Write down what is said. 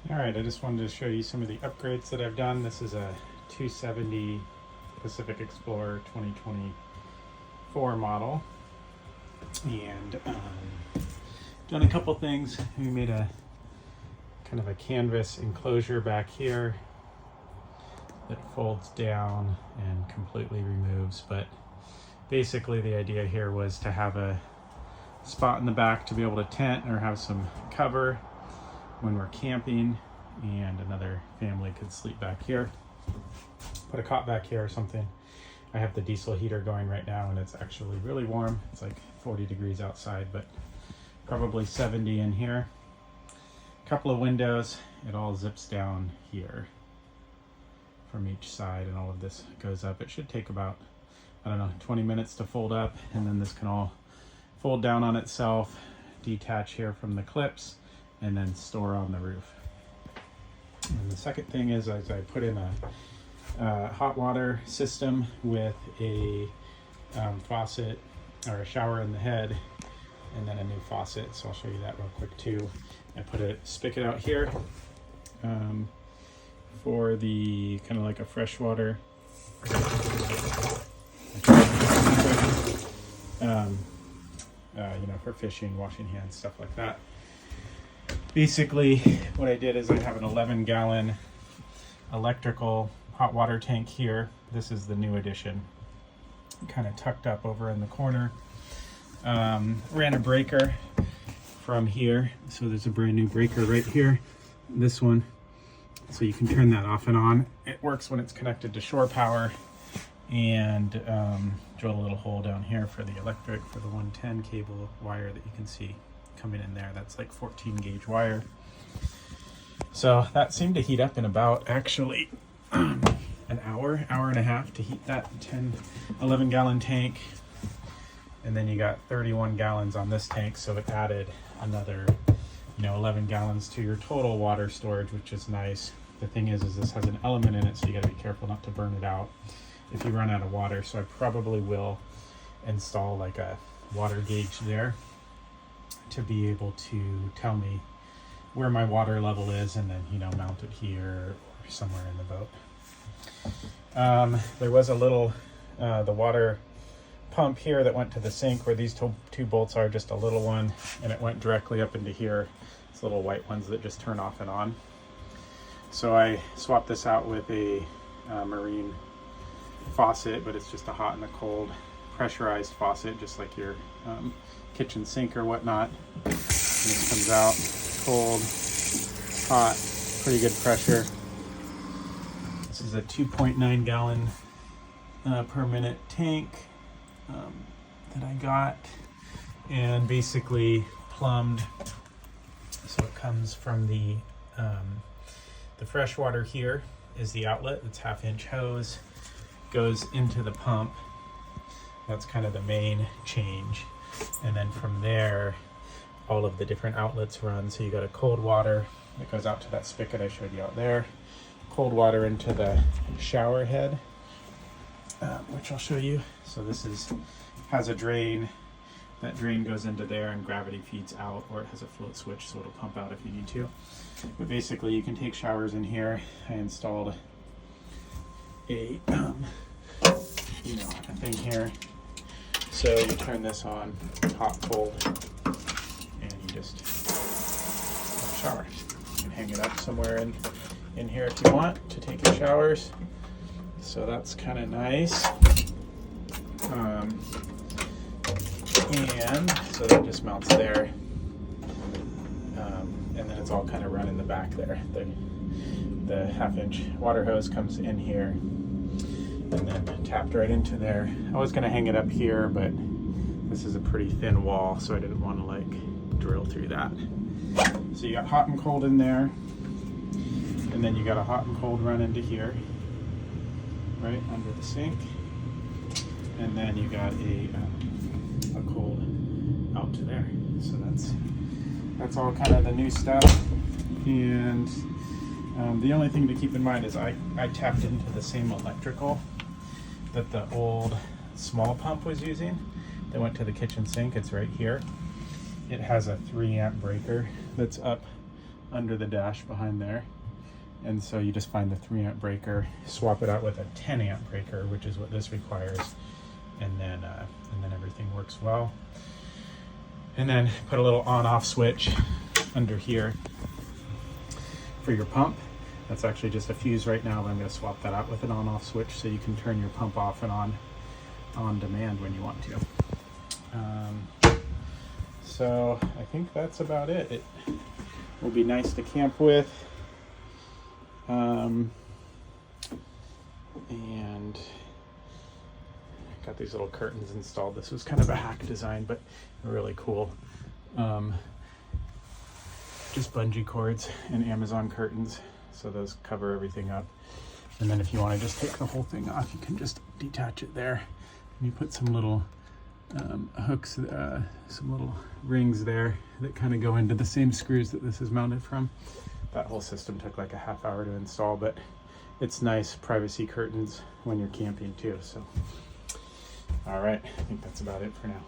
All right, I just wanted to show you some of the upgrades that I've done. This is a 270 Pacific Explorer 2024 model, and done a couple things. We made a kind of a canvas enclosure back here that folds down and completely removes, but basically the idea here was to have a spot in the back to be able to tent or have some cover when we're camping, and another family could sleep back here. Put a cot back here or something. I have the diesel heater going right now and it's actually really warm. It's like 40 degrees outside, but probably 70 in here. A couple of windows. It all zips down here from each side, and all of this goes up. It should take about, I don't know, 20 minutes to fold up, and then this can all fold down on itself, detach here from the clips, and then store on the roof. And the second thing is I put in a hot water system with a faucet, or a shower in the head, and then a new faucet. So I'll show you that real quick too. I put a spigot out here for the kind of like a freshwater for fishing, washing hands, stuff like that. Basically, what I did is I have an 11-gallon electrical hot water tank here. This is the new edition, kind of tucked up over in the corner. Ran a breaker from here, so there's a brand new breaker right here, this one, so you can turn that off and on. It works when it's connected to shore power, and drill a little hole down here for the electric, for the 110 cable wire that you can see coming in there. That's like 14 gauge wire. So that seemed to heat up in about actually an hour and a half to heat that 11 gallon tank. And then you got 31 gallons on this tank, so it added another 11 gallons to your total water storage, which is nice. The thing is this has an element in it, so you got to be careful not to burn it out if you run out of water. So I probably will install like a water gauge there to be able to tell me where my water level is, and then mount it here or somewhere in the boat. There was a little the water pump here that went to the sink where these two bolts are, just a little one, and it went directly up into here. It's little white ones that just turn off and on. So I swapped this out with a marine faucet, but it's just a hot and a cold pressurized faucet, just like your kitchen sink or whatnot. And this comes out cold, hot, pretty good pressure. This is a 2.9 gallon per minute tank that I got, and basically plumbed. So it comes from the fresh water here is the outlet. It's 1/2-inch hose, goes into the pump. That's kind of the main change. And then from there, all of the different outlets run. So you got a cold water that goes out to that spigot I showed you out there, cold water into the shower head, which I'll show you. So this has a drain. That drain goes into there and gravity feeds out, or it has a float switch, so it'll pump out if you need to. But basically you can take showers in here. I installed a thing here. So you turn this on, hot, cold, and you just have a shower. You can hang it up somewhere in here if you want to take your showers. So that's kind of nice. And so that just mounts there. And then it's all kind of run in the back there. The 1/2-inch water hose comes in here and then tapped right into there. I was going to hang it up here, but this is a pretty thin wall, so I didn't want to like drill through that. So you got hot and cold in there, and then you got a hot and cold run into here, right under the sink, and then you got a cold out to there. So that's all kind of the new stuff. And the only thing to keep in mind is I tapped into the same electrical that the old small pump was using that went to the kitchen sink. It's right here. It has a 3 amp breaker that's up under the dash behind there. And so you just find the 3-amp breaker, swap it out with a 10-amp breaker, which is what this requires, and then everything works well. And then put a little on-off switch under here for your pump. That's actually just a fuse right now, but I'm going to swap that out with an on-off switch so you can turn your pump off and on demand when you want to. So I think that's about it. It will be nice to camp with. And got these little curtains installed. This was kind of a hack design, but really cool. Just bungee cords and Amazon curtains, so those cover everything up. And then if you want to just take the whole thing off, you can just detach it there. And you put some little hooks, some little rings there that kind of go into the same screws that this is mounted from. That whole system took like a half hour to install, but it's nice privacy curtains when you're camping too. So, all right, I think that's about it for now.